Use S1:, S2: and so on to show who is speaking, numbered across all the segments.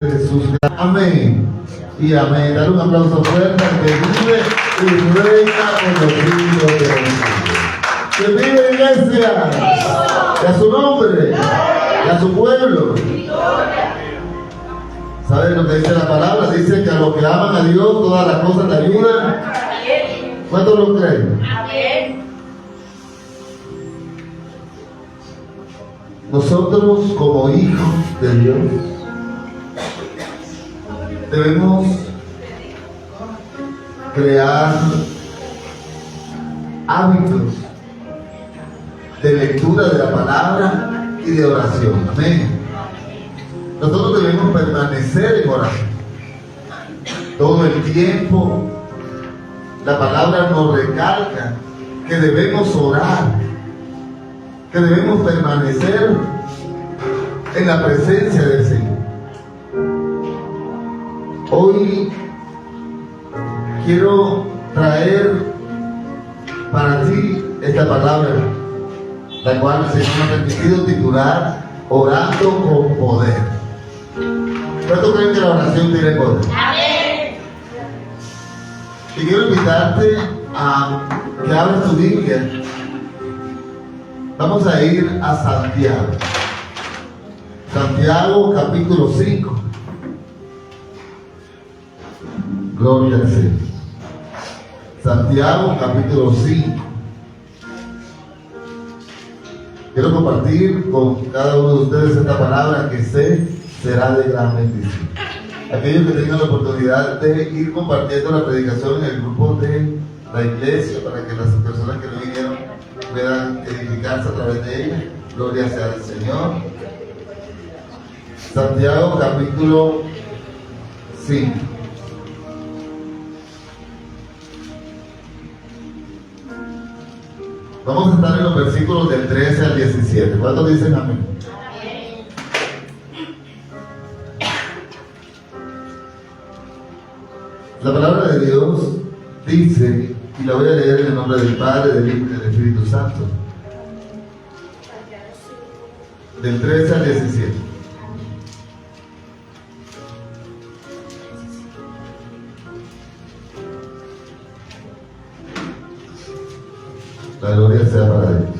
S1: Jesús. Amén. Y amén. Dar un aplauso fuerte al que vive y reina por los siglos de los siglos. Que vive, iglesia. Y a su nombre. Y a su pueblo. ¿Saben lo que dice la palabra? Dice que a los que aman a Dios todas las cosas le ayudan. ¿Cuántos lo creen? Nosotros como hijos de Dios debemos crear hábitos de lectura de la palabra y de oración. Amén. Nosotros debemos permanecer en oración todo el tiempo. La palabra nos recalca que debemos orar, que debemos permanecer en la presencia del Señor. Hoy quiero traer para ti esta palabra, la cual el Señor me ha permitido titular Orando con Poder. ¿Cuánto creen que la oración tiene poder? Amén. Y quiero invitarte a que abras tu Biblia. Vamos a ir a Santiago. Santiago capítulo 5. Gloria al Señor. Santiago capítulo 5. Quiero compartir con cada uno de ustedes esta palabra que sé será de gran bendición. Aquellos que tengan la oportunidad de ir compartiendo la predicación en el grupo de la iglesia para que las personas que no vinieron puedan edificarse a través de ella. Gloria sea al Señor. Santiago capítulo 5. Vamos a estar en los versículos del 13 al 17. ¿Cuántos dicen amén? Amén. La palabra de Dios dice, y la voy a leer en el nombre del Padre, del Hijo y del Espíritu Santo. Del 13 al 17. La gloria sea para Dios.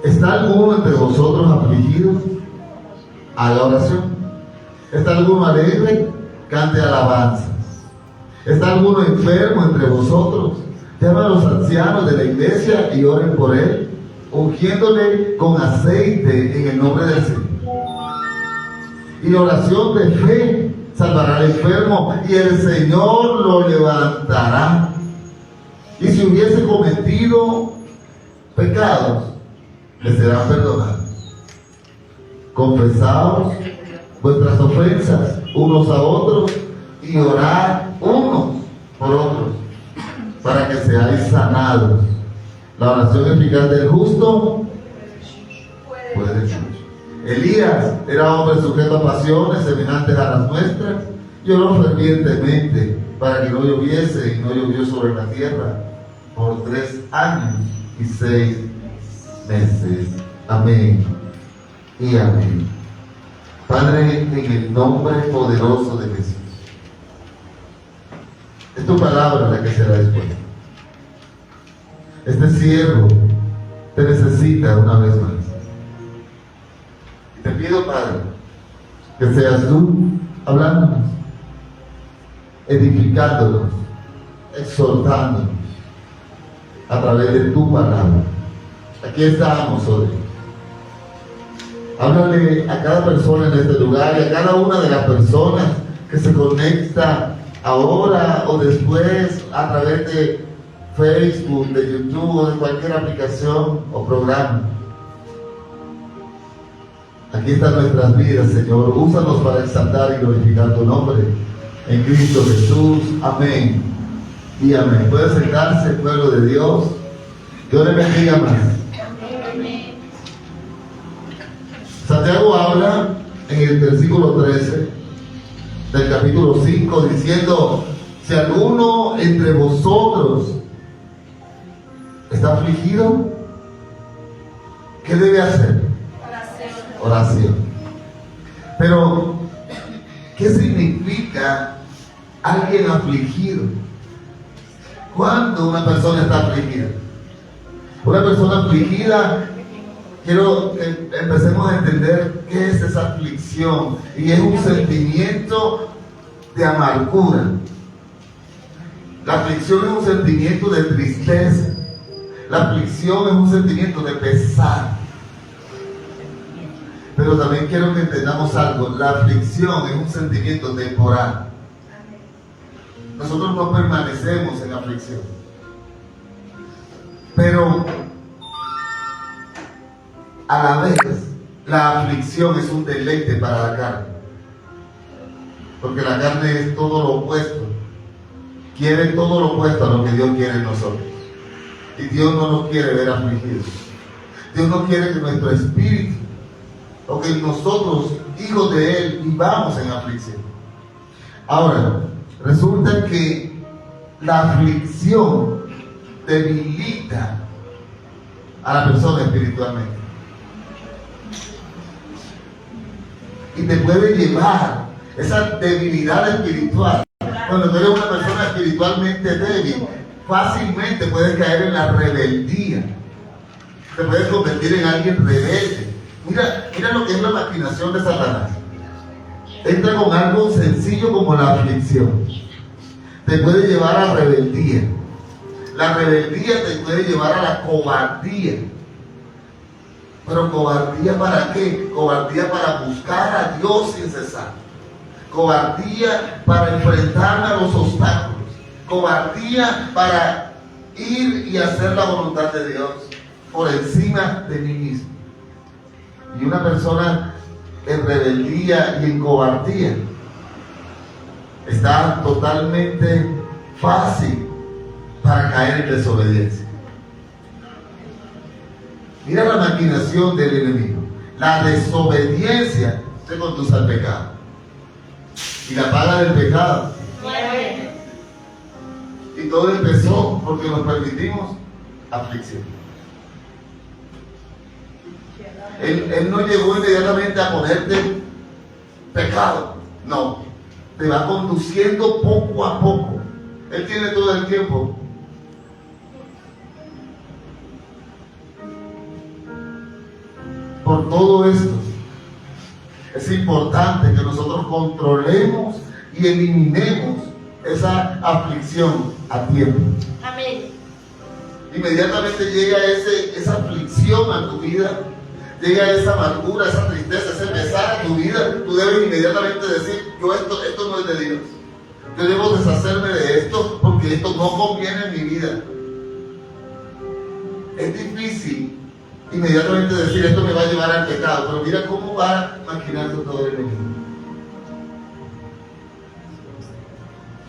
S1: ¿Está alguno entre vosotros afligido? Haga oración. ¿Está alguno alegre? Cante alabanzas. ¿Está alguno enfermo entre vosotros? Llama a los ancianos de la iglesia y oren por él, ungiéndole con aceite en el nombre del Señor. Y la oración de fe salvará al enfermo y el Señor lo levantará. Y si hubiese cometido pecados, le serán perdonados. Confesaos vuestras ofensas unos a otros y orad unos por otros para que seáis sanados. La oración eficaz del justo puede mucho. Elías era hombre sujeto a pasiones semejantes a las nuestras y oró fervientemente para que no lloviese, y no llovió sobre la tierra por 3 años y 6 meses. Amén y amén. Padre, en el nombre poderoso de Jesús, es tu palabra la que será expuesta. Este siervo te necesita una vez más. Te pido, Padre, que seas tú hablándonos, edificándonos, exhortándonos a través de tu palabra. Aquí estamos hoy. Háblale a cada persona en este lugar y a cada una de las personas que se conecta ahora o después a través de Facebook, de YouTube o de cualquier aplicación o programa. Aquí están nuestras vidas, Señor. Úsanos para exaltar y glorificar tu nombre. En Cristo Jesús. Amén y amén. Puede sentarse el pueblo de Dios. Dios le bendiga más. Santiago habla en el versículo 13 del capítulo 5 diciendo: si alguno entre vosotros está afligido, ¿qué debe hacer? Oración. Pero, ¿qué significa alguien afligido? ¿Cuándo una persona está afligida? Una persona afligida, quiero que empecemos a entender qué es esa aflicción. Y es un sentimiento de amargura. La aflicción es un sentimiento de tristeza. La aflicción es un sentimiento de pesar. Pero también quiero que entendamos algo. La aflicción es un sentimiento temporal. Nosotros no permanecemos en aflicción. Pero a la vez, la aflicción es un deleite para la carne. Porque la carne es todo lo opuesto. Quiere todo lo opuesto a lo que Dios quiere en nosotros. Y Dios no nos quiere ver afligidos. Dios no quiere que nuestro espíritu, o que nosotros, hijos de Él, vivamos en aflicción. Ahora, resulta que la aflicción debilita a la persona espiritualmente. Y te puede llevar esa debilidad espiritual. Cuando tú eres una persona espiritualmente débil, fácilmente puedes caer en la rebeldía. Te puedes convertir en alguien rebelde. Mira lo que es la maquinación de Satanás. Entra con algo sencillo como la aflicción. Te puede llevar a rebeldía. La rebeldía te puede llevar a la cobardía. Pero ¿cobardía para qué? Cobardía para buscar a Dios sin cesar. Cobardía para enfrentarme a los obstáculos. Cobardía para ir y hacer la voluntad de Dios por encima de mí mismo. Y una persona en rebeldía y en cobardía está totalmente fácil para caer en desobediencia. Mira la maquinación del enemigo. La desobediencia te conduce al pecado. Y la paga del pecado. Y todo empezó porque nos permitimos aflicción. Él no llegó inmediatamente a ponerte pecado. No. Te va conduciendo poco a poco. Él tiene todo el tiempo. Por todo esto, es importante que nosotros controlemos y eliminemos esa aflicción a tiempo.
S2: Amén.
S1: Inmediatamente llega esa aflicción a tu vida, llega esa amargura, esa tristeza, ese pesar a tu vida, tú debes inmediatamente decir, esto no es de Dios. Yo debo deshacerme de esto porque esto no conviene en mi vida. Es difícil inmediatamente decir, esto me va a llevar al pecado, pero mira cómo va maquinando todo el enemigo.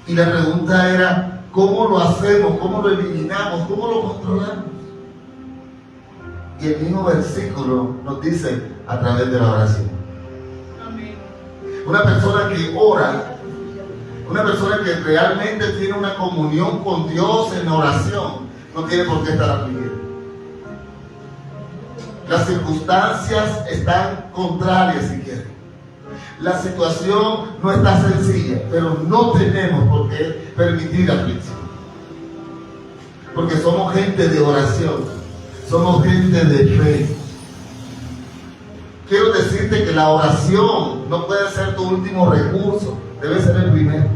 S1: Y la pregunta era, ¿cómo lo hacemos? ¿Cómo lo eliminamos? ¿Cómo lo controlamos? Y el mismo versículo nos dice a través de la oración.
S2: Amén.
S1: Una persona que ora, una persona que realmente tiene una comunión con Dios en oración, no tiene por qué estar afligida. Las circunstancias están contrarias si quieren. La situación no está sencilla, pero no tenemos por qué permitir aflicción. Porque somos gente de oración, somos gente de fe. Quiero decirte que la oración no puede ser tu último recurso, debe ser el primero.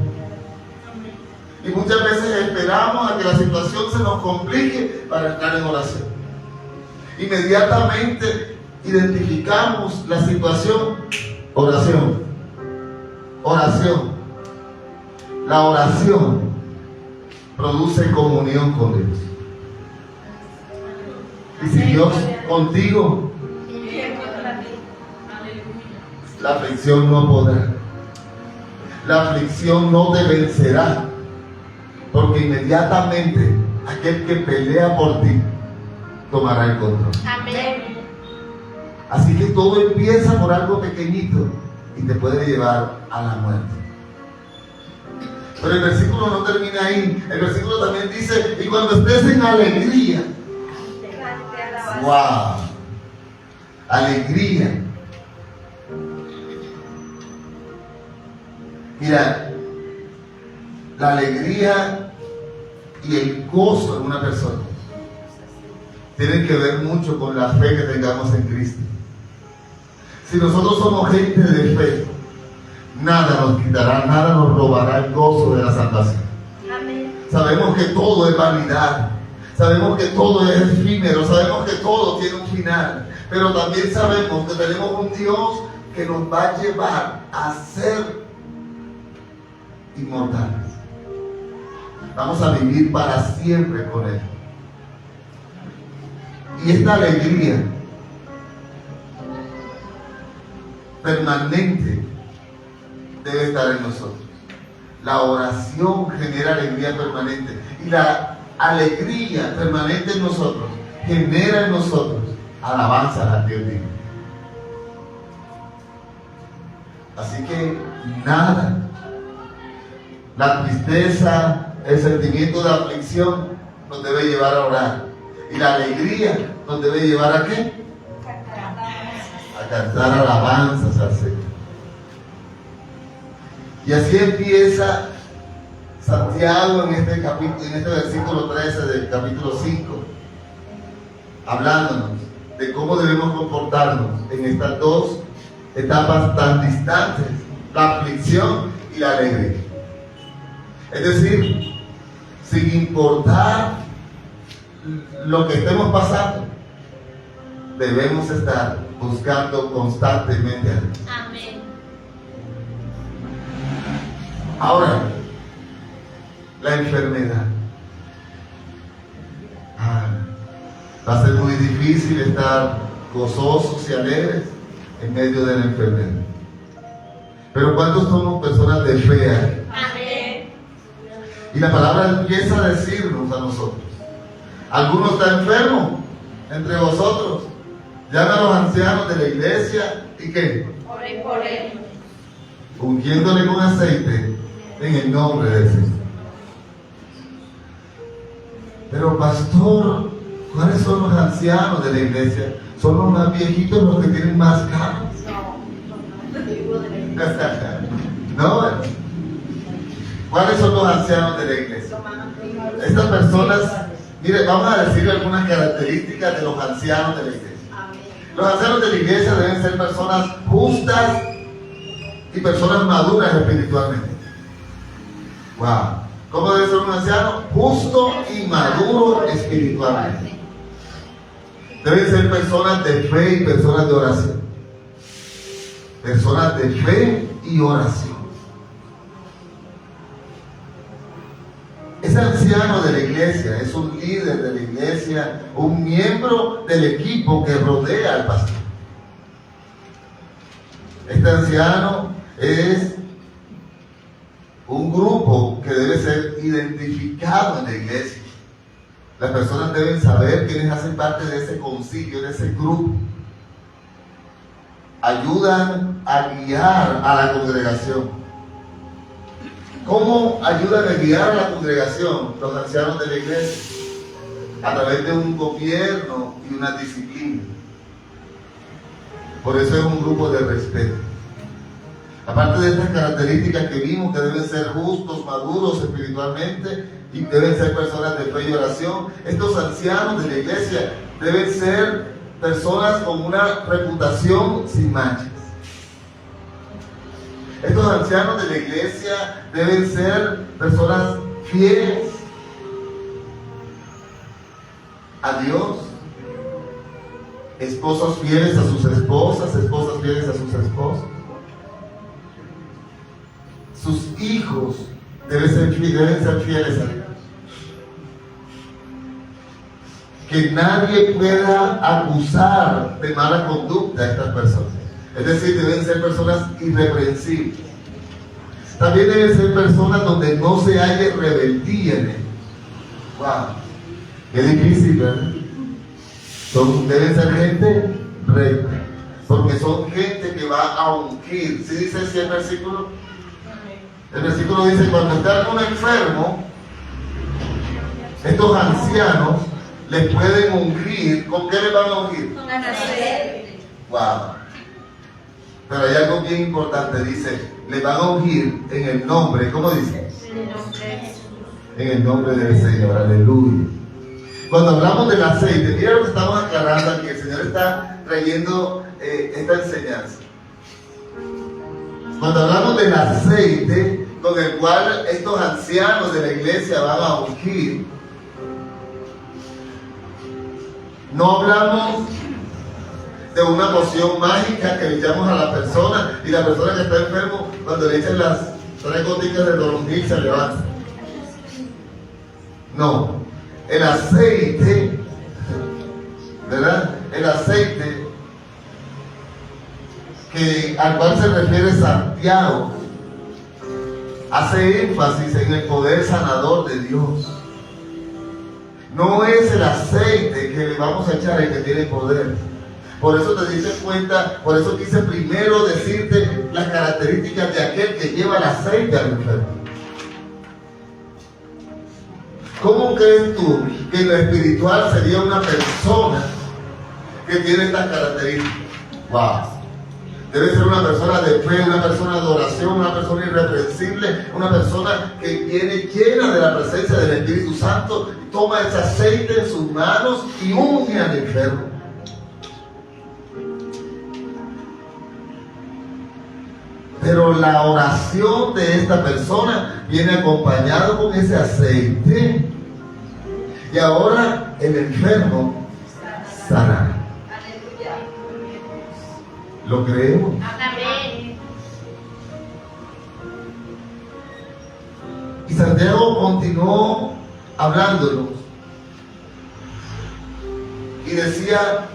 S1: Y muchas veces esperamos a que la situación se nos complique para estar en oración. Inmediatamente identificamos la situación, oración, oración. La oración produce comunión con Dios. Y si Dios contigo, la aflicción no podrá. La aflicción no te vencerá, porque inmediatamente aquel que pelea por ti tomará el control.
S2: Amén.
S1: Así que todo empieza por algo pequeñito y te puede llevar a la muerte. Pero el versículo no termina ahí. El versículo también dice, y cuando estés en alegría. ¡Wow! Alegría. Mira, la alegría y el gozo en una persona tienen que ver mucho con la fe que tengamos en Cristo. Si nosotros somos gente de fe, nada nos quitará, nada nos robará el gozo de la salvación.
S2: Amén.
S1: Sabemos que todo es vanidad, sabemos que todo es efímero, sabemos que todo tiene un final, pero también sabemos que tenemos un Dios que nos va a llevar a ser inmortales. Vamos a vivir para siempre con Él. Y esta alegría permanente debe estar en nosotros. La oración genera alegría permanente. Y la alegría permanente en nosotros genera en nosotros alabanza a Dios divino. Así que nada, la tristeza, el sentimiento de aflicción nos debe llevar a orar. Y la alegría nos debe llevar ¿a qué? A cantar alabanzas al Señor. Y así empieza Santiago en este versículo 13 del capítulo 5, hablándonos de cómo debemos comportarnos en estas dos etapas tan distantes, la aflicción y la alegría. Es decir, sin importar lo que estemos pasando, debemos estar buscando constantemente a Dios.
S2: Amén.
S1: Ahora, la enfermedad. Va a ser muy difícil estar gozosos y alegres en medio de la enfermedad. Pero ¿cuántos somos personas de fe aquí?
S2: Amén.
S1: Y la palabra empieza a decirnos a nosotros: ¿alguno está enfermo entre vosotros? Llama a los ancianos de la iglesia y ¿qué?
S2: Oré por él.
S1: Ungiéndole con aceite en el nombre del Señor. Pero pastor, ¿cuáles son los ancianos de la iglesia? Son los más viejitos, los que tienen más canas. No. ¿Cuáles son los ancianos de la iglesia? Estas personas, mire, vamos a decir algunas características de los ancianos de la iglesia. Los ancianos de la iglesia deben ser personas justas y personas maduras espiritualmente. Wow. ¿Cómo debe ser un anciano? Justo y maduro espiritualmente. Deben ser personas de fe y personas de oración. Personas de fe y oración. Ese anciano de la iglesia es un líder de la iglesia, un miembro del equipo que rodea al pastor. Este anciano es un grupo que debe ser identificado en la iglesia. Las personas deben saber quiénes hacen parte de ese concilio, de ese grupo. Ayudan a guiar a la congregación. ¿Cómo ayudan a guiar a la congregación los ancianos de la iglesia? A través de un gobierno y una disciplina. Por eso es un grupo de respeto. Aparte de estas características que vimos, que deben ser justos, maduros espiritualmente y deben ser personas de fe y oración, estos ancianos de la iglesia deben ser personas con una reputación sin manchas. Estos ancianos de la iglesia deben ser personas fieles a Dios, esposos fieles a sus esposas, esposas fieles a sus esposos. Sus hijos deben ser fieles a Dios. Que nadie pueda acusar de mala conducta a estas personas. Es decir, deben ser personas irreprensibles. También deben ser personas donde no se haya rebeldía en ellos. ¡Wow! Qué difícil, ¿verdad? Deben ser gente recta, porque son gente que va a ungir. ¿Sí dice así el versículo? El versículo dice: cuando está algún enfermo, estos ancianos les pueden ungir. ¿Con qué les van a ungir?
S2: Con aceite.
S1: Wow. Pero hay algo bien importante, dice, le van a ungir en el nombre, ¿cómo dice?
S2: En el nombre de Jesús.
S1: En el nombre del Señor, aleluya. Cuando hablamos del aceite, mira lo que estamos aclarando aquí, el Señor está trayendo esta enseñanza. Cuando hablamos del aceite con el cual estos ancianos de la iglesia van a ungir, no hablamos de una poción mágica que le echamos a la persona y la persona que está enfermo, cuando le echan las 3 gotitas de toronjil se levanta. No, el aceite, ¿verdad? El aceite al cual se refiere Santiago hace énfasis en el poder sanador de Dios. No es el aceite que le vamos a echar el que tiene poder. Por eso te diste cuenta, por eso quise primero decirte las características de aquel que lleva el aceite al enfermo. ¿Cómo crees tú que en lo espiritual sería una persona que tiene estas características? Wow. Debe ser una persona de fe, una persona de adoración, una persona irreprensible, una persona que viene llena de la presencia del Espíritu Santo, toma ese aceite en sus manos y unge al enfermo. Pero la oración de esta persona viene acompañado con ese aceite. Y ahora el enfermo sana. ¿Lo creemos?
S2: Amén.
S1: Y Santiago continuó hablándonos. Y decía,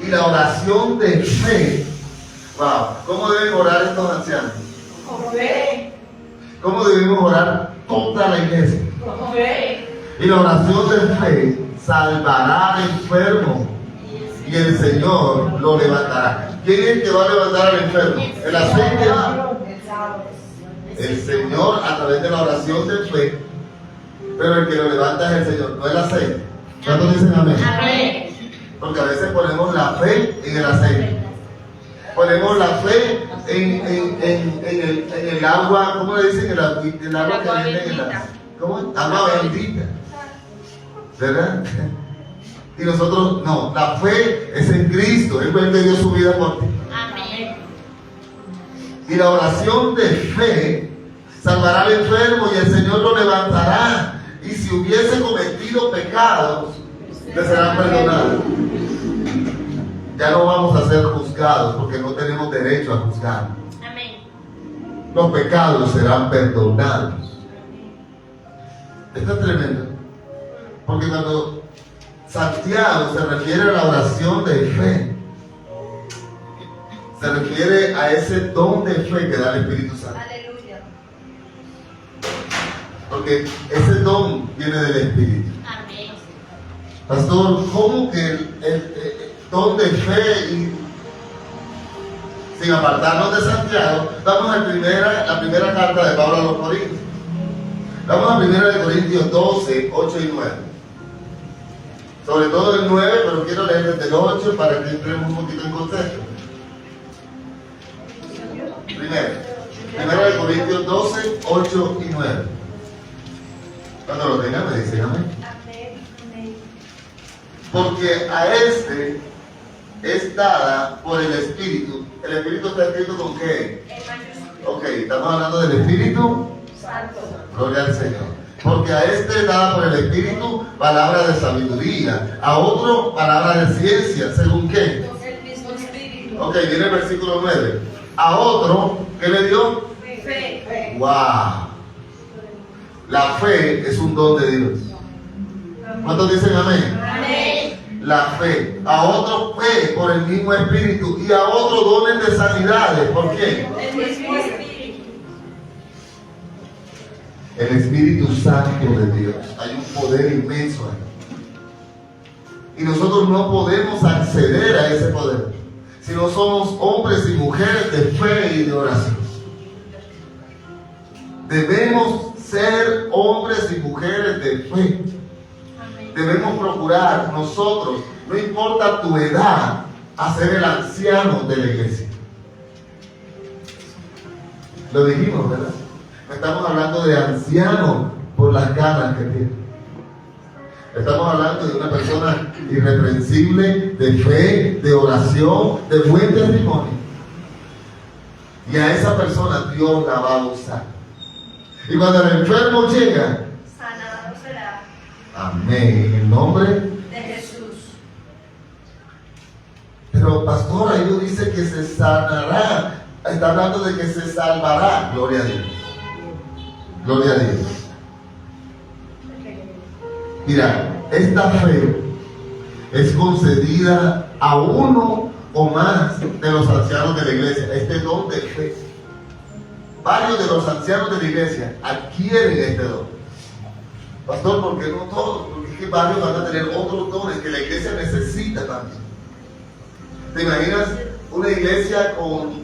S1: y la oración de fe. Wow, ¿cómo deben orar estos ancianos?
S2: Con fe.
S1: ¿Cómo debemos orar toda la iglesia?
S2: Con fe.
S1: Y la oración de fe salvará al enfermo y el Señor lo levantará. ¿Quién es el que va a levantar al enfermo? El aceite. El Señor a través de la oración de fe, pero el que lo levanta es el Señor, no el aceite. ¿Cuántos dicen amén?
S2: Amén.
S1: Porque a veces ponemos la fe en el aceite. Ponemos la fe en el agua, ¿cómo le dicen? El agua que viene en la... ¿Cómo? Agua bendita. ¿Verdad? Y nosotros, no, la fe es en Cristo, Él fue el que dio su vida por ti.
S2: Amén.
S1: Y la oración de fe salvará al enfermo y el Señor lo levantará. Y si hubiese cometido pecados, le serán perdonados. Ya no vamos a ser juzgados porque no tenemos derecho a juzgar.
S2: Amén.
S1: Los pecados serán perdonados. Esto es tremendo. Porque cuando Santiago se refiere a la oración de fe, se refiere a ese don de fe que da el Espíritu Santo.
S2: Aleluya.
S1: Porque ese don viene del Espíritu.
S2: Amén.
S1: Pastor, ¿cómo que el don de fe y sin apartarnos de Santiago, vamos a la primera carta de Pablo a los Corintios? Vamos a 1 Corintios 12, 8 y 9. Sobre todo el 9, pero quiero leer desde el 8 para que entremos un poquito en contexto. Primero de Corintios 12, 8 y 9. Cuando lo tengan me dicen amén.
S2: Amén.
S1: Porque a este es dada por el Espíritu. ¿El Espíritu está escrito con qué? Ok, estamos hablando del Espíritu
S2: Santo.
S1: Gloria al Señor. Porque a este es dada por el Espíritu palabra de sabiduría, a otro palabra de ciencia, ¿según qué?
S2: El mismo Espíritu.
S1: Ok, viene el versículo 9. A otro, ¿qué le dio?
S2: Fe.
S1: ¡Wow! La fe es un don de Dios. ¿Cuántos dicen amén?
S2: Amén.
S1: La fe. A otro fe por el mismo Espíritu y a otro dones de sanidades. ¿Por qué?
S2: El mismo Espíritu.
S1: El Espíritu Santo de Dios. Hay un poder inmenso ahí. Y nosotros no podemos acceder a ese poder si no somos hombres y mujeres de fe y de oración. Debemos ser hombres y mujeres de fe. Debemos procurar nosotros, no importa tu edad, a ser el anciano de la iglesia. Lo dijimos, ¿verdad? No estamos hablando de ancianos por las canas que tiene. Estamos hablando de una persona irreprensible, de fe, de oración, de buen testimonio. Y a esa persona Dios la va a usar. Y cuando el enfermo llega,
S2: sanado será.
S1: amén, en el nombre.
S2: De Jesús.
S1: Pero pastor, ahí no dice que se sanará. Está hablando de que se salvará. Gloria a Dios. Gloria a Dios. Mira, esta fe es concedida a uno o más de los ancianos de la iglesia. Este don de fe. Varios de los ancianos de la iglesia adquieren este don. Pastor, ¿por qué no todos? Porque es que varios van a tener otros dones que la iglesia necesita también. ¿Te imaginas una iglesia con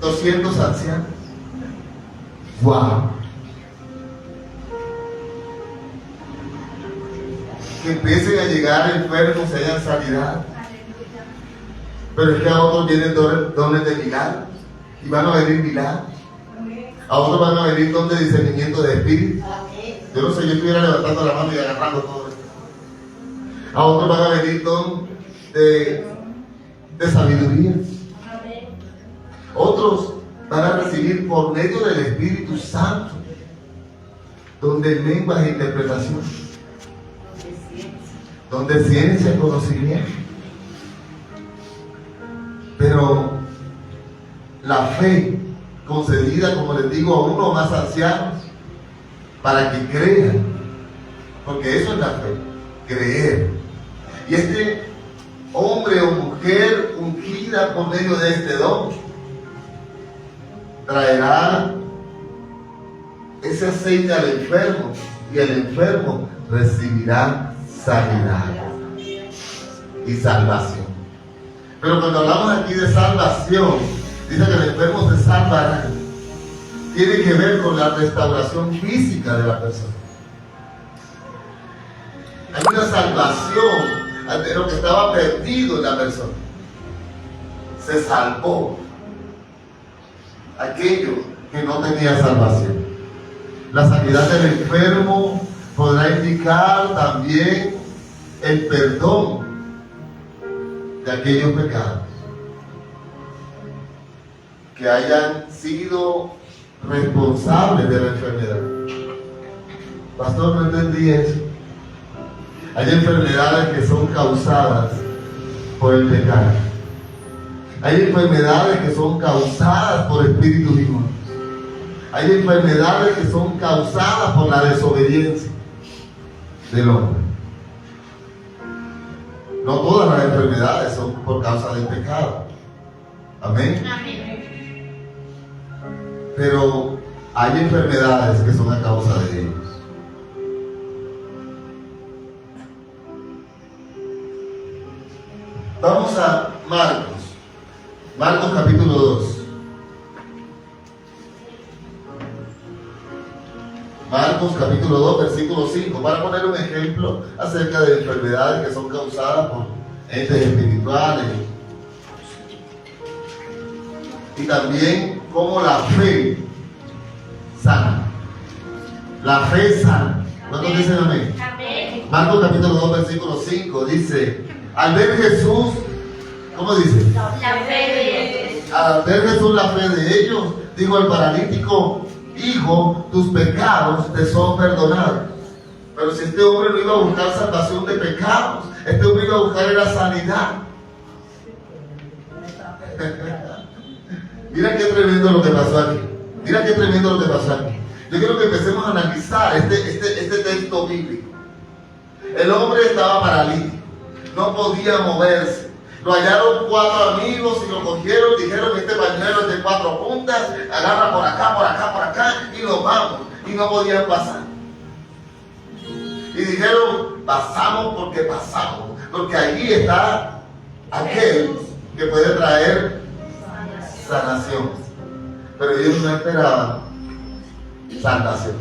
S1: 200 ancianos? ¡Wow! Que empiecen a llegar enfermos, que hayan sanidad. Pero es que a otros vienen dones de milagros. Y van a venir milagros. A otros van a venir dones de discernimiento de espíritu. Yo no sé, yo estuviera levantando la mano y agarrando todo esto. A otros van a venir dones de sabiduría. Otros van a recibir por medio del Espíritu Santo, donde lenguas e interpretación, donde ciencia y conocimiento. Pero la fe concedida, como les digo, a uno o más ancianos, para que crean, porque eso es la fe, creer. Y este hombre o mujer ungida por medio de este don traerá ese aceite al enfermo, y el enfermo recibirá sanidad y salvación. Pero cuando hablamos aquí de salvación, dice que el enfermo se salvará. Tiene que ver con la restauración física de la persona. Hay una salvación de lo que estaba perdido en la persona. Se salvó aquello que no tenía salvación. La sanidad del enfermo podrá indicar también el perdón de aquellos pecados que hayan sido responsables de la enfermedad. Pastor, no entendí eso. Hay enfermedades que son causadas por el pecado. Hay enfermedades que son causadas por espíritus inmundos. Hay enfermedades que son causadas por la desobediencia del hombre. No todas las enfermedades son por causa del pecado. Amén. Pero hay enfermedades que son a causa de ellos. Vamos a Marcos capítulo 2. Marcos capítulo 2, versículo 5, para poner un ejemplo acerca de enfermedades que son causadas por entes espirituales. Y también cómo la fe sana. La fe sana. ¿Cuántos dicen amén?
S2: Amén.
S1: Marcos capítulo 2, versículo 5 dice: al ver Jesús, ¿cómo dice?
S2: La fe de Dios.
S1: Al ver Jesús la fe de ellos, dijo al paralítico: hijo, tus pecados te son perdonados. Pero si este hombre no iba a buscar salvación de pecados, este hombre iba a buscar la sanidad. Mira qué tremendo lo que pasó aquí. Mira qué tremendo lo que pasó aquí. Yo quiero que empecemos a analizar este texto bíblico. El hombre estaba paralítico, no podía moverse. Lo hallaron 4 amigos y lo cogieron, dijeron: este pañuelo es de 4 puntas, agarra por acá, por acá, por acá, y nos vamos. Y no podían pasar. Y dijeron: pasamos porque allí está aquel que puede traer sanación. Pero ellos no esperaban salvación.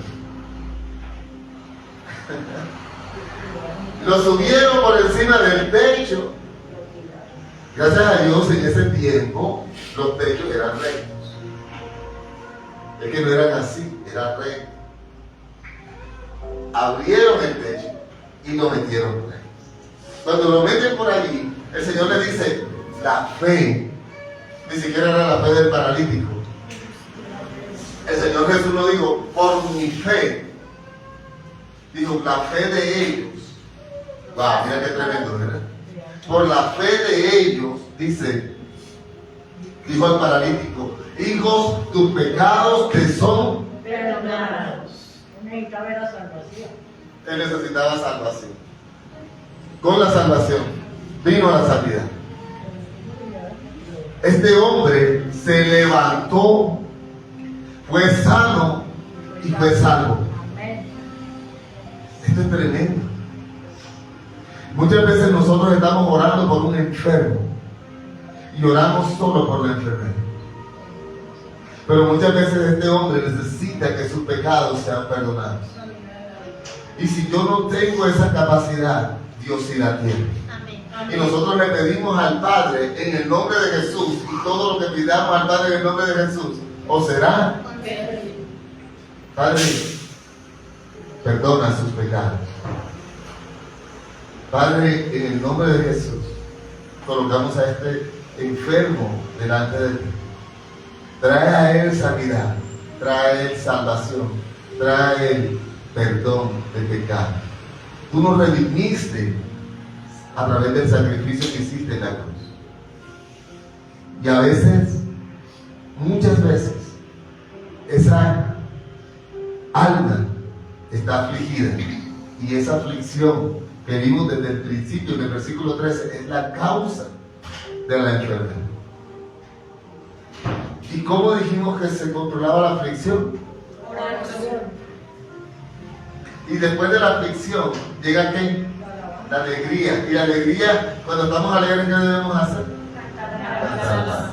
S1: Lo subieron por encima del techo. Gracias a Dios, en ese tiempo los techos eran rectos. Es que no eran así, era rey. Abrieron el techo y lo metieron por ahí. Cuando lo meten por allí, el Señor le dice, la fe, ni siquiera era la fe del paralítico. El Señor Jesús lo dijo, por mi fe. Dijo, la fe de ellos. Wow, mira qué tremendo, ¿verdad? Por la fe de ellos, dijo al paralítico, hijo, tus pecados te son
S3: perdonados. Necesitaba la salvación.
S1: Él necesitaba salvación. Con la salvación vino la sanidad. Este hombre se levantó, fue sano y fue salvo.
S3: Amén.
S1: Esto es tremendo. Muchas veces nosotros estamos orando por un enfermo y oramos solo por la enfermedad. Pero muchas veces este hombre necesita que sus pecados sean perdonados. Y si yo no tengo esa capacidad, Dios sí la tiene.
S2: Amén.
S1: Y nosotros le pedimos al Padre en el nombre de Jesús, y todo lo que pidamos al Padre en el nombre de Jesús, ¿o será? Padre, perdona sus pecados. Padre, en el nombre de Jesús, colocamos a este enfermo delante de ti. Trae a él sanidad, trae a él salvación, trae a él perdón de pecado. Tú nos redimiste a través del sacrificio que hiciste en la cruz. Y a veces, muchas veces, esa alma está afligida. Y esa aflicción que vimos desde el principio, en el versículo 13, es la causa de la enfermedad. ¿Y cómo dijimos que se controlaba la aflicción?
S3: Oración.
S1: Y después de la aflicción, ¿llega qué? La alegría. Y la alegría, cuando estamos alegres, ¿qué debemos hacer? Cantar.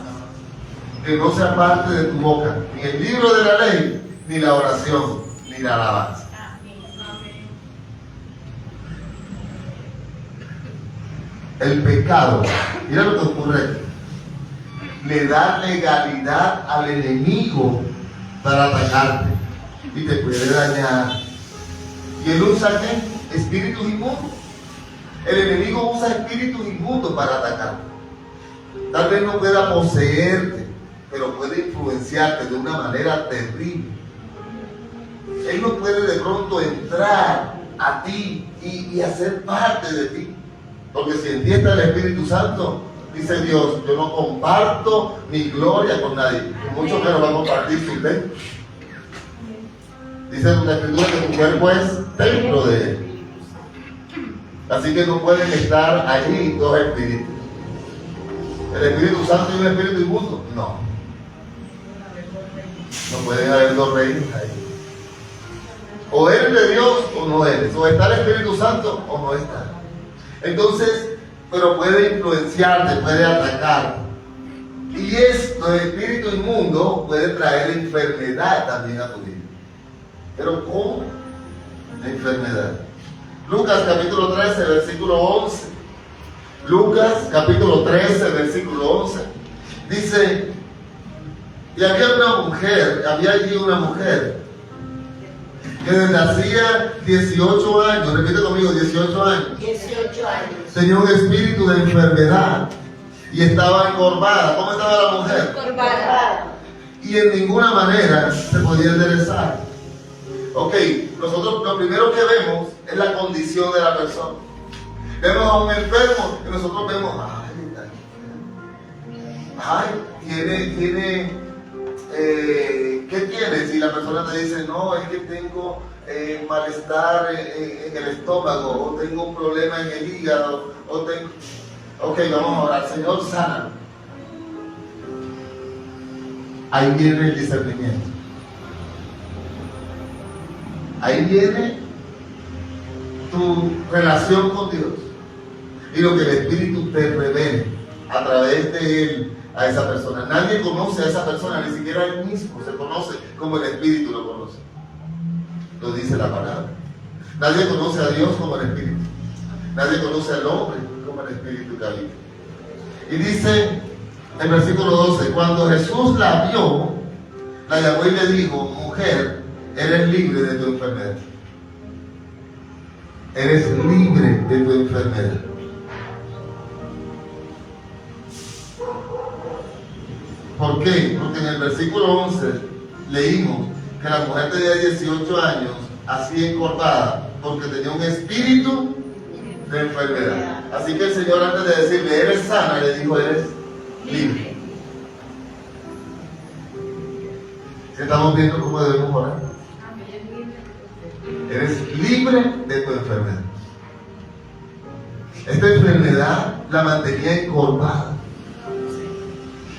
S1: Que no sea parte de tu boca, ni el libro de la ley, ni la oración, ni la alabanza. El pecado, mira lo que ocurre aquí, le da legalidad al enemigo para atacarte y te puede dañar. ¿Y él usa qué? Espíritus inmundos. El enemigo usa espíritus inmundos para atacarte. Tal vez no pueda poseerte, pero puede influenciarte de una manera terrible. Él no puede de pronto entrar a ti y hacer parte de ti. Porque si en ti está el Espíritu Santo, dice Dios, yo no comparto mi gloria con nadie. Y mucho menos va a compartir su templo. Dice la Escritura que tu cuerpo es templo de Él. Así que no pueden estar allí dos espíritus. ¿El Espíritu Santo y un espíritu inmundo? No. No pueden haber dos reinos ahí. O eres de Dios o no eres. O está el Espíritu Santo o no está. Entonces, pero puede influenciarte, puede atacar. Y esto, el espíritu inmundo, puede traer enfermedad también a tu vida. Pero ¿cómo? La enfermedad. Lucas capítulo 13, versículo 11. Lucas capítulo 13, versículo 11. Dice, y había allí una mujer que desde hacía 18 años, repite conmigo, 18 años,
S2: 18 años.
S1: tenía un espíritu de enfermedad y estaba encorvada. ¿Cómo estaba la mujer?
S2: Encorvada.
S1: Y en ninguna manera se podía enderezar. Ok, nosotros lo primero que vemos es la condición de la persona. Vemos a un enfermo y nosotros vemos, ¿qué tienes? Y la persona te dice, no, es que tengo malestar en el estómago, o tengo un problema en el hígado, o tengo... Ok, vamos a orar, Señor, sana. Ahí viene el discernimiento. Ahí viene tu relación con Dios y lo que el Espíritu te revele a través de Él a esa persona. Nadie conoce a esa persona, ni siquiera Él mismo se conoce como el Espíritu lo conoce. Lo dice la palabra. Nadie conoce a Dios como el Espíritu. Nadie conoce al hombre como el Espíritu que habita. Y dice en versículo 12, cuando Jesús la vio, la llamó y le dijo: mujer, eres libre de tu enfermedad. Eres libre de tu enfermedad. ¿Por qué? Porque en el versículo 11 leímos que la mujer tenía 18 años, así encorvada, porque tenía un espíritu de enfermedad. Así que el Señor, antes de decirle eres sana, le dijo: eres libre. ¿Sí estamos viendo cómo debemos orar? Eres libre de tu enfermedad. Esta enfermedad la mantenía encorvada.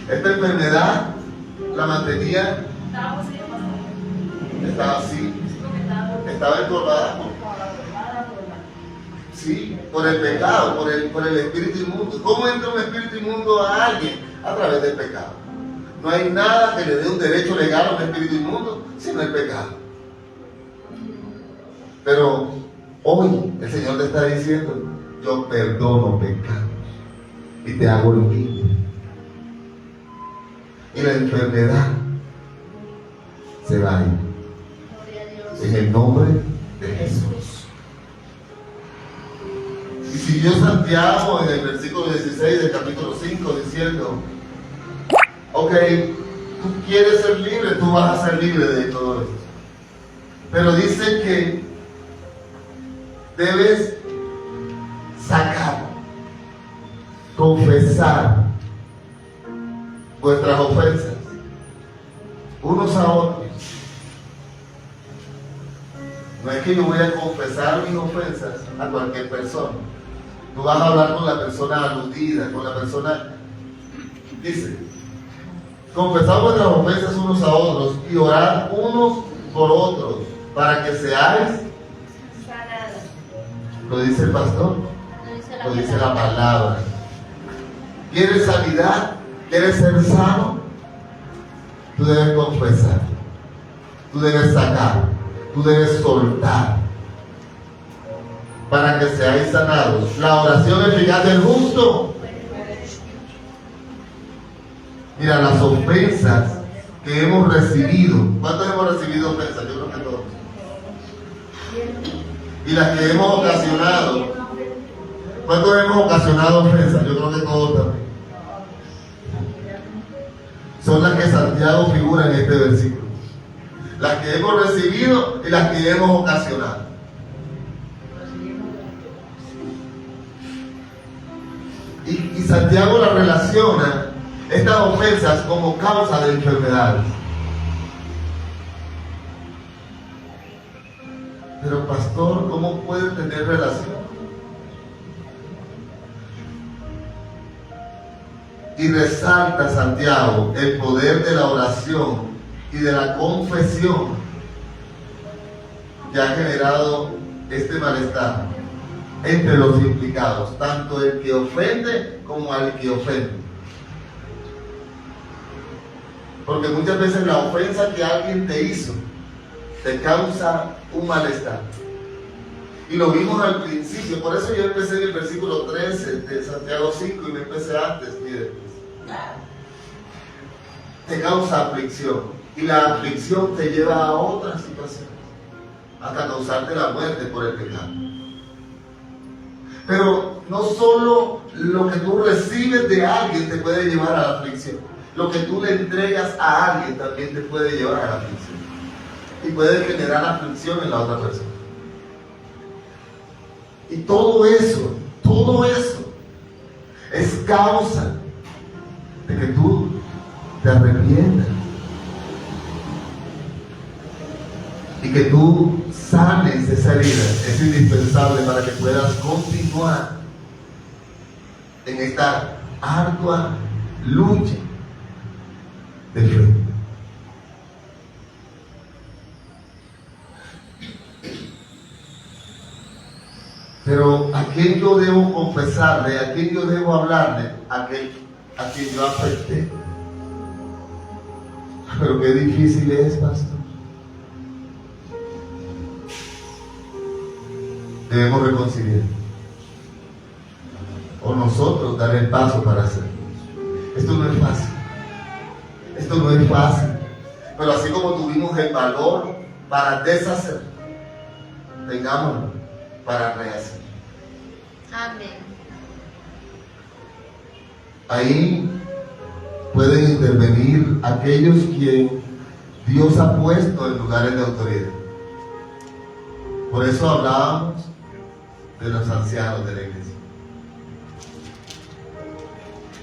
S1: Esta enfermedad la mantenía, estaba así, estaba encorvada. Sí, por el pecado, por el espíritu inmundo. ¿Cómo entra un espíritu inmundo a alguien? A través del pecado. No hay nada que le dé un derecho legal a un espíritu inmundo sino el pecado. Pero hoy el Señor te está diciendo: yo perdono pecados y te hago libre. Y la enfermedad se va a ir. En el nombre de Jesús. Y siguió Santiago en el versículo 16 del capítulo 5 diciendo: ok, tú quieres ser libre, tú vas a ser libre de todo esto. Pero dice que debes sacar, confesar vuestras ofensas unos a otros. No es que yo voy a confesar mis ofensas a cualquier persona. Tú vas a hablar con la persona aludida, con la persona. Dice: confesad vuestras ofensas unos a otros y orad unos por otros para que seáis
S2: Sanados.
S1: ¿Lo dice el pastor? Lo dice la palabra. ¿Quieres sanidad? ¿Quieres ser sano? Tú debes confesar. Tú debes sacar. Tú debes soltar. Para que seáis sanados. La oración eficaz del justo. Mira, las ofensas que hemos recibido. ¿Cuántos hemos recibido ofensas? Yo creo que todos. Y las que hemos ocasionado. ¿Cuántos hemos ocasionado ofensas? Yo creo que todos también. Son las que Santiago figura en este versículo. Las que hemos recibido y las que hemos ocasionado. Y Santiago la relaciona estas ofensas como causa de enfermedades. Pero pastor, ¿cómo puede tener relación? Y resalta Santiago el poder de la oración y de la confesión que ha generado este malestar entre los implicados, tanto el que ofende como al que ofende. Porque muchas veces la ofensa que alguien te hizo te causa un malestar. Y lo vimos al principio, por eso yo empecé en el versículo 13 de Santiago 5 y me empecé antes, mire. Te causa aflicción y la aflicción te lleva a otras situaciones, hasta causarte la muerte por el pecado. Pero no solo lo que tú recibes de alguien te puede llevar a la aflicción, lo que tú le entregas a alguien también te puede llevar a la aflicción y puede generar aflicción en la otra persona. Y todo eso es causa de que tú te arrepientas y que tú sanes esa herida. Es indispensable para que puedas continuar en esta ardua lucha de fe. Pero ¿a quién yo debo confesarle? ¿A quién yo debo hablarle? A quien yo afecté. Pero qué difícil es, pastor. Debemos reconciliar. O nosotros dar el paso para hacerlo. Esto no es fácil. Esto no es fácil. Pero así como tuvimos el valor para deshacer, tengámoslo para rehacer.
S2: Amén.
S1: Ahí pueden intervenir aquellos quien Dios ha puesto en lugares de autoridad. Por eso hablábamos de los ancianos de la iglesia.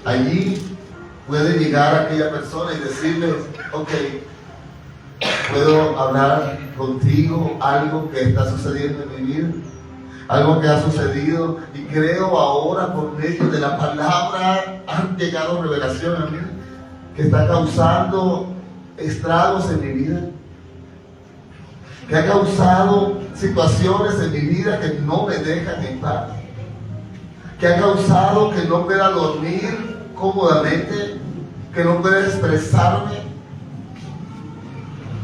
S1: Allí puede llegar aquella persona y decirle: ok, puedo hablar contigo algo que está sucediendo en mi vida, algo que ha sucedido, y creo ahora por medio de la palabra han llegado revelación a mí que está causando estragos en mi vida, que ha causado situaciones en mi vida que no me dejan en paz, que ha causado que no pueda dormir cómodamente, que no pueda expresarme,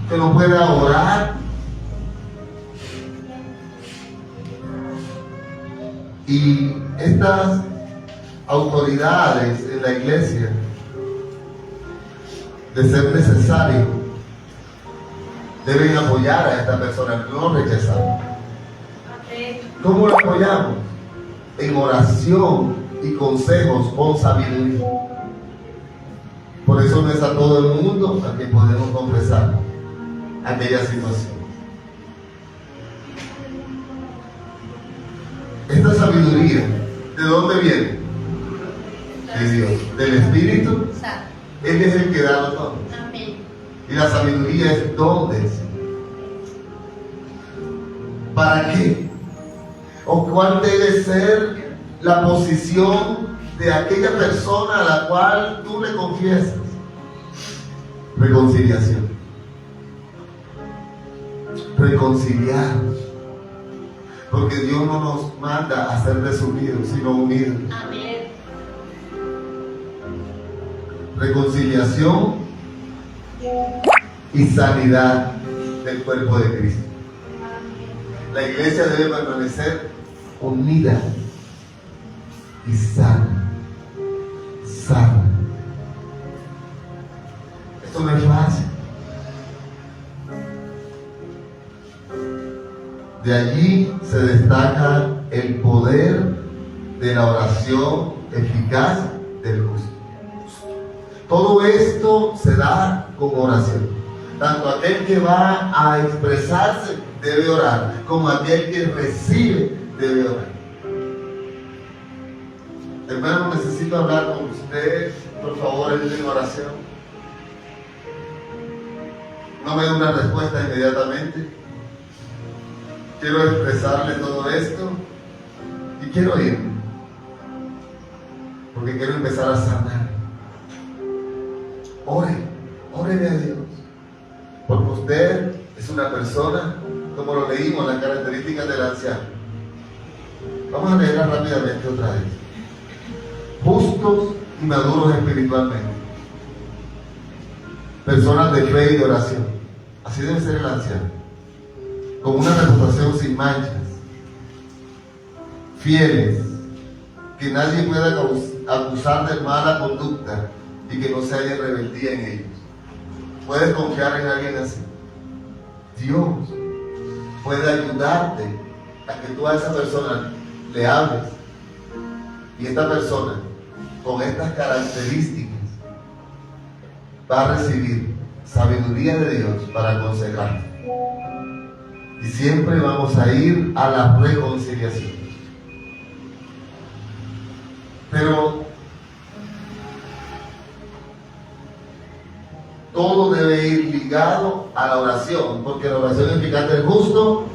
S1: que no pueda orar. Y estas autoridades en la iglesia, de ser necesario, deben apoyar a esta persona, no rechazarla. ¿Cómo la apoyamos? En oración y consejos con sabiduría. Por eso no es a todo el mundo a quien podemos confesar aquella situación. Esta sabiduría, ¿de dónde viene? De Dios, del Espíritu. Él es el que da los dones.
S2: Amén.
S1: Y la sabiduría es dones. ¿Para qué? ¿O cuál debe ser la posición de aquella persona a la cual tú le confiesas? Reconciliación. Reconciliarnos. Porque Dios no nos manda a ser desunidos, sino unidos.
S2: Amén.
S1: Reconciliación y sanidad del cuerpo de Cristo. La iglesia debe permanecer unida y sana. Sana. Esto no es fácil. De allí se destaca el poder de la oración eficaz del justo. Todo esto se da con oración. Tanto aquel que va a expresarse debe orar, como aquel que recibe debe orar. Hermano, necesito hablar con usted. Por favor, entre en oración. No me dé una respuesta inmediatamente. Quiero expresarle todo esto y quiero irme, porque quiero empezar a sanar. Órele a Dios, porque usted es una persona, como lo leímos, las características del anciano. Vamos a leerla rápidamente otra vez. Justos y maduros espiritualmente, personas de fe y de oración. Así debe ser el anciano, con una reputación sin manchas, fieles, que nadie pueda acusar de mala conducta y que no se haya rebeldía en ellos. ¿Puedes confiar en alguien así? Dios puede ayudarte a que tú a esa persona le hables, y esta persona con estas características va a recibir sabiduría de Dios para aconsejarte. Y siempre vamos a ir a la reconciliación. Pero todo debe ir ligado a la oración, porque la oración eficaz del justo.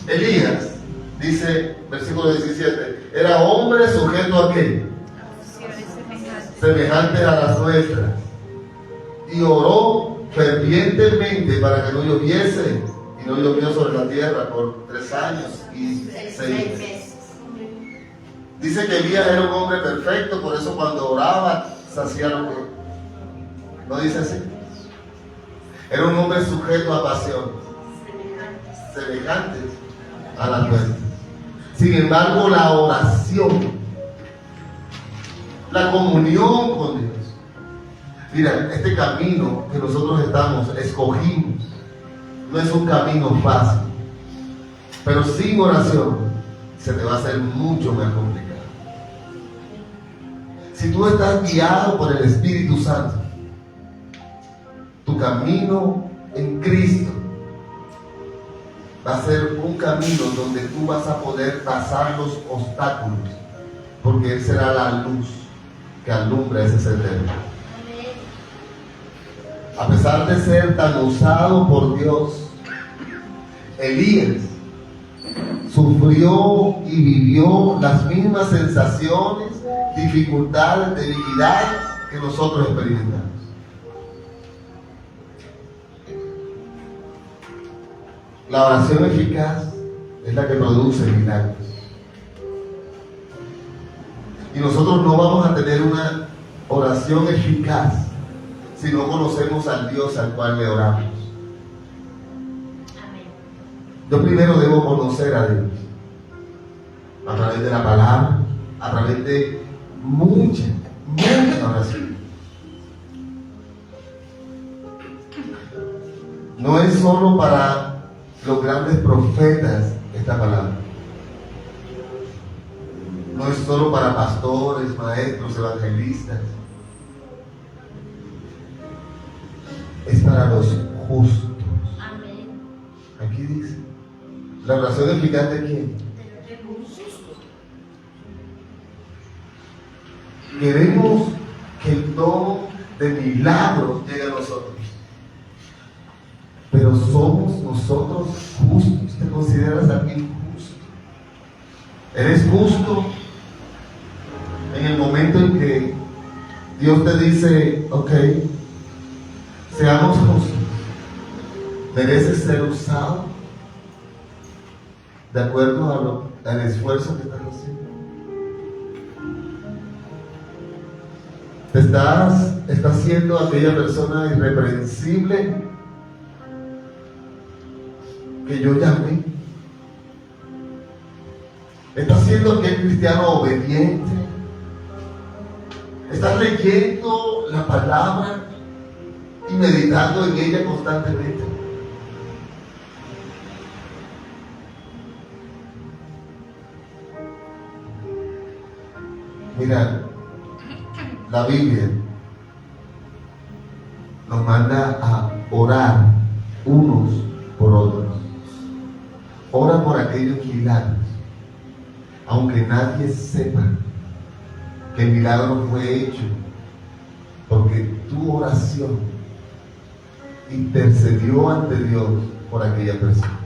S1: Elías, dice, versículo 17, era hombre sujeto a qué? Semejante a las nuestras. Y oró fervientemente para que no lloviese, y no llovió sobre la tierra por 3 años y 6 meses. Dice que Elías era un hombre perfecto, por eso cuando oraba se hacía lo que no dice así. Era un hombre sujeto a pasiones semejantes a las nuestras. Sin embargo, la oración, la comunión con Dios, Mira, este camino que nosotros escogimos, no es un camino fácil, pero sin oración se te va a hacer mucho más complicado. Si tú estás guiado por el Espíritu Santo, tu camino en Cristo va a ser un camino donde tú vas a poder pasar los obstáculos, porque Él será la luz que alumbra ese sendero. A pesar de ser tan usado por Dios, Elías sufrió y vivió las mismas sensaciones, dificultades, debilidades que nosotros experimentamos. La oración eficaz es la que produce milagros. Y nosotros no vamos a tener una oración eficaz si no conocemos al Dios al cual le oramos.
S2: Amén.
S1: Yo primero debo conocer a Dios a través de la palabra, a través de mucha oración. No es solo para los grandes profetas esta palabra. No es solo para pastores, maestros, evangelistas. Es para los justos.
S2: Amén.
S1: Aquí dice, ¿la oración eficaz de quién? Queremos que el don de milagros llegue a nosotros. Pero somos nosotros justos. ¿Te consideras alguien justo? ¿Eres justo en el momento en que Dios te dice, ok, seamos justos? ¿Mereces ser usado de acuerdo al esfuerzo que estás haciendo? ¿Estás siendo aquella persona irreprensible que yo llamé? ¿Estás siendo aquel cristiano obediente? ¿Estás leyendo la palabra y meditando en ella constantemente? Mira, la Biblia nos manda a orar unos por otros. Ora por aquellos milagros, aunque nadie sepa que el milagro fue hecho, porque tu oración intercedió ante Dios por aquella persona.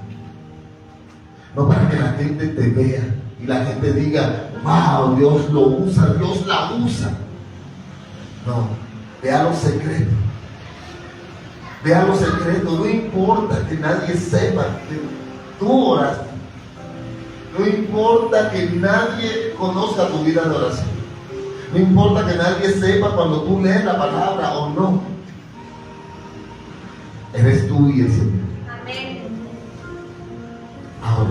S1: No para que la gente te vea y la gente diga, wow, Dios lo usa, Dios la usa. No, vea los secretos. Vea los secretos. No importa que nadie sepa que tú oraste. No importa que nadie conozca tu vida de oración. No importa que nadie sepa cuando tú lees la palabra o no. Eres tú y el Señor.
S2: Amén.
S1: Ahora,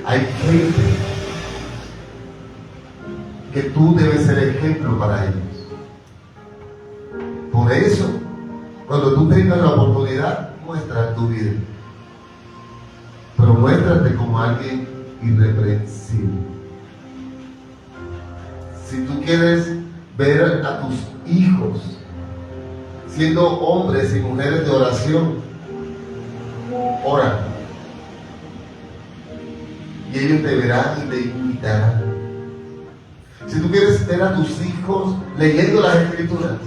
S1: hay gente que tú debes ser ejemplo para ellos. Por eso, cuando tú tengas la oportunidad, muestra tu vida. Pero muéstrate como alguien irreprensible. Si tú quieres ver a tus hijos siendo hombres y mujeres de oración, ora. Y ellos te verán y te imitarán. Si tú quieres ver a tus hijos leyendo las Escrituras,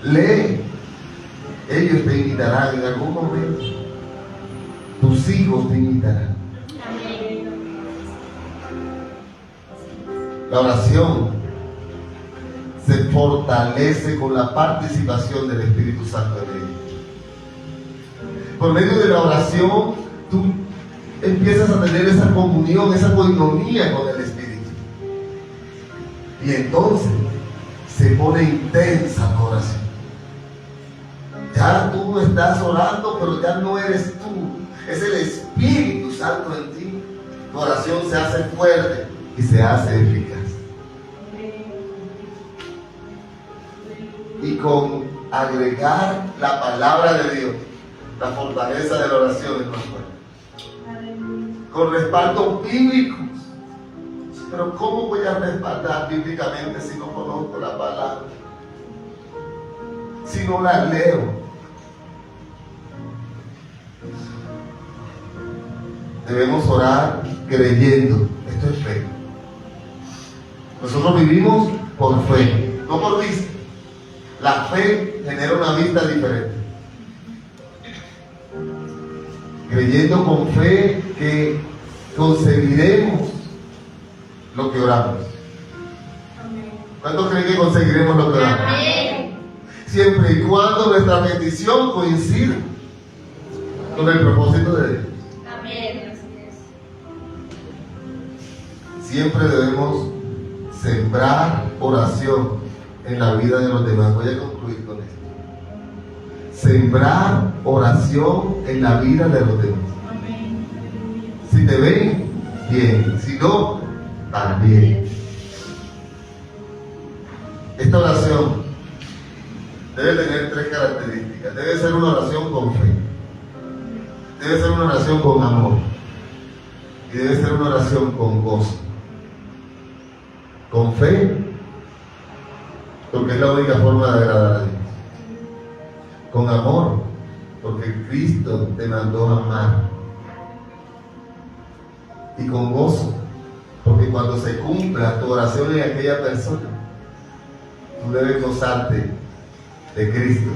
S1: lee. Ellos te imitarán en algún momento. Tus hijos te imitarán.
S2: Amén.
S1: La oración se fortalece con la participación del Espíritu Santo en ella. Por medio de la oración, tú empiezas a tener esa comunión, esa coinonía con el Espíritu. Y entonces se pone intensa la oración. Ya tú estás orando, pero ya no eres tú. Es el Espíritu Santo en ti. Tu oración se hace fuerte y se hace eficaz. Y con agregar la palabra de Dios, la fortaleza de la oración en nuestro con respaldos bíblicos. Pero ¿cómo voy a respaldar bíblicamente si no conozco la palabra? Si no la leo. Debemos orar creyendo. Esto es fe. Nosotros vivimos por fe, no por vista. La fe genera una vista diferente. Creyendo con fe que conseguiremos lo que oramos. ¿Cuántos creen que conseguiremos lo que oramos?
S2: Amén.
S1: Siempre y cuando nuestra petición coincida con el propósito de Dios.
S2: Amén.
S1: Siempre debemos sembrar oración en la vida de los demás. Voy a concluir con esto. Sembrar oración en la vida de los demás. Si te ven, bien. Si no, también. Esta oración debe tener 3 características. Debe ser una oración con fe. Debe ser una oración con amor. Y debe ser una oración con gozo. Con fe, porque es la única forma de agradar a Dios. Con amor, porque Cristo te mandó a amar. Y con gozo, porque cuando se cumpla tu oración en aquella persona, tú debes gozarte de Cristo,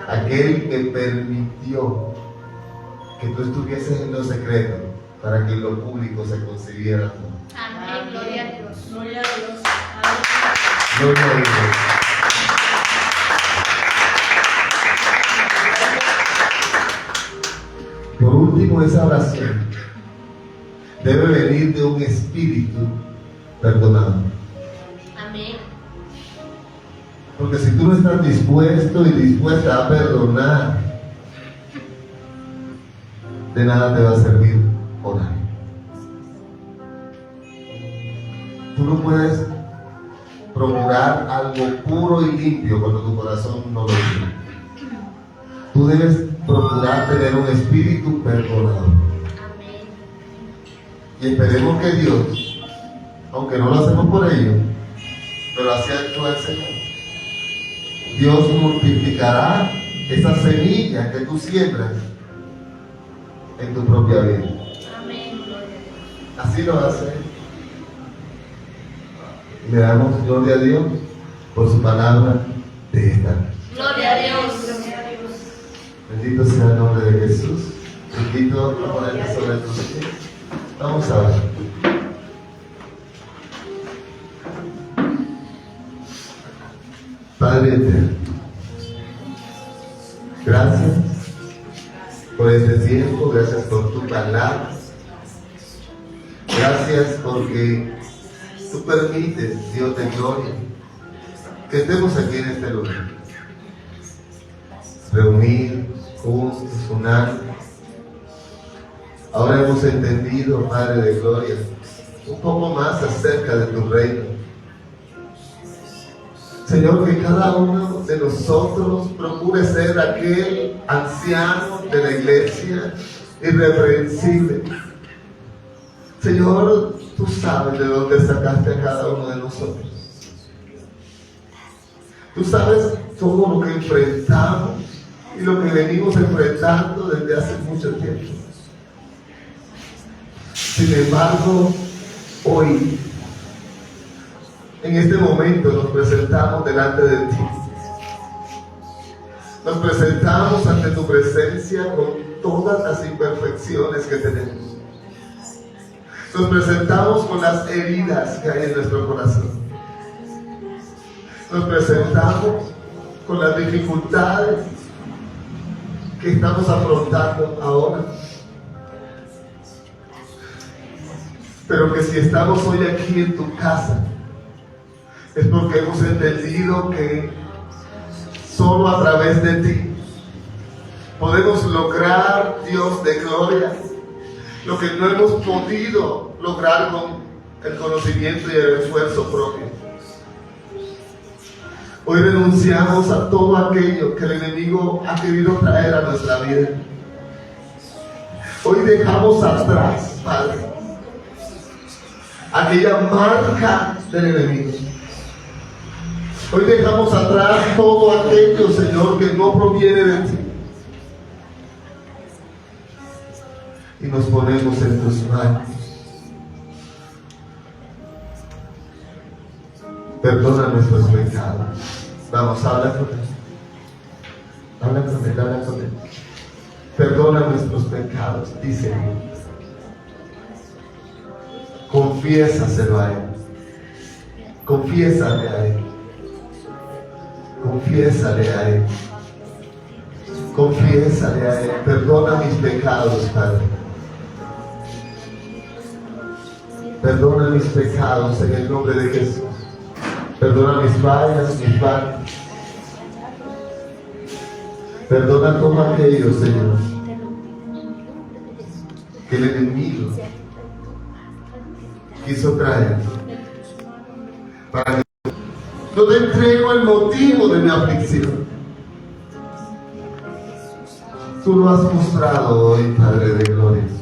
S1: aquel que permitió que tú estuvieses en lo secreto para que en lo público se consiguiera todo.
S2: Amén. Gloria a Dios.
S3: Gloria a Dios.
S1: Gloria a Dios. Por último, esa oración debe venir de un espíritu perdonado.
S2: Amén.
S1: Porque si tú no estás dispuesto y dispuesta a perdonar, de nada te va a servir orar. Tú no puedes procurar algo puro y limpio cuando tu corazón no lo tiene. Tú debes procurar tener un espíritu perdonado.
S2: Amén.
S1: Y esperemos que Dios, aunque no lo hacemos por ello, pero así actúa el Señor, Dios multiplicará esa semilla que tú siembras en tu propia vida.
S2: Amén. Gloria a Dios.
S1: Así lo hace. Y le damos gloria a Dios por su palabra de esta noche.
S2: Gloria a Dios.
S1: Bendito sea el nombre de Jesús. Te invito a ponerte sobre tus pies. Vamos a ver. Padre eterno, gracias por este tiempo, gracias por tu palabra. Gracias porque tú permites, Dios de gloria, que estemos aquí en este lugar, reunidos, juntos, unánimes. Ahora hemos entendido, Padre de gloria, un poco más acerca de tu reino. Señor, que cada uno de nosotros procure ser aquel anciano de la iglesia irreprensible. Señor, tú sabes de dónde sacaste a cada uno de nosotros. Tú sabes todo lo que enfrentamos y lo que venimos enfrentando desde hace mucho tiempo. Sin embargo, hoy, en este momento, nos presentamos delante de ti. Nos presentamos ante tu presencia con todas las imperfecciones que tenemos. Nos presentamos con las heridas que hay en nuestro corazón. Nos presentamos con las dificultades que estamos afrontando ahora. Pero que si estamos hoy aquí en tu casa, es porque hemos entendido que solo a través de ti podemos lograr, Dios de gloria, lo que no hemos podido lograr con el conocimiento y el esfuerzo propio. Hoy renunciamos a todo aquello que el enemigo ha querido traer a nuestra vida. Hoy dejamos atrás, Padre, aquella marca del enemigo. Hoy dejamos atrás todo aquello, Señor, que no proviene de ti. Y nos ponemos en tus manos. Perdona nuestros pecados. Vamos, habla con él. Habla con él, habla con él. Perdona nuestros pecados, dice él. Confiésaselo a él. Confiésale a él. Confiésale a él. Confiésale a él. Perdona mis pecados, Padre. Perdona mis pecados en el nombre de Jesús. Perdona mis fallas, mis faltas. Perdona todo aquello, Señor, que el enemigo quiso traer para que yo te entrego el motivo de mi aflicción. Tú lo has mostrado hoy, Padre de gloria.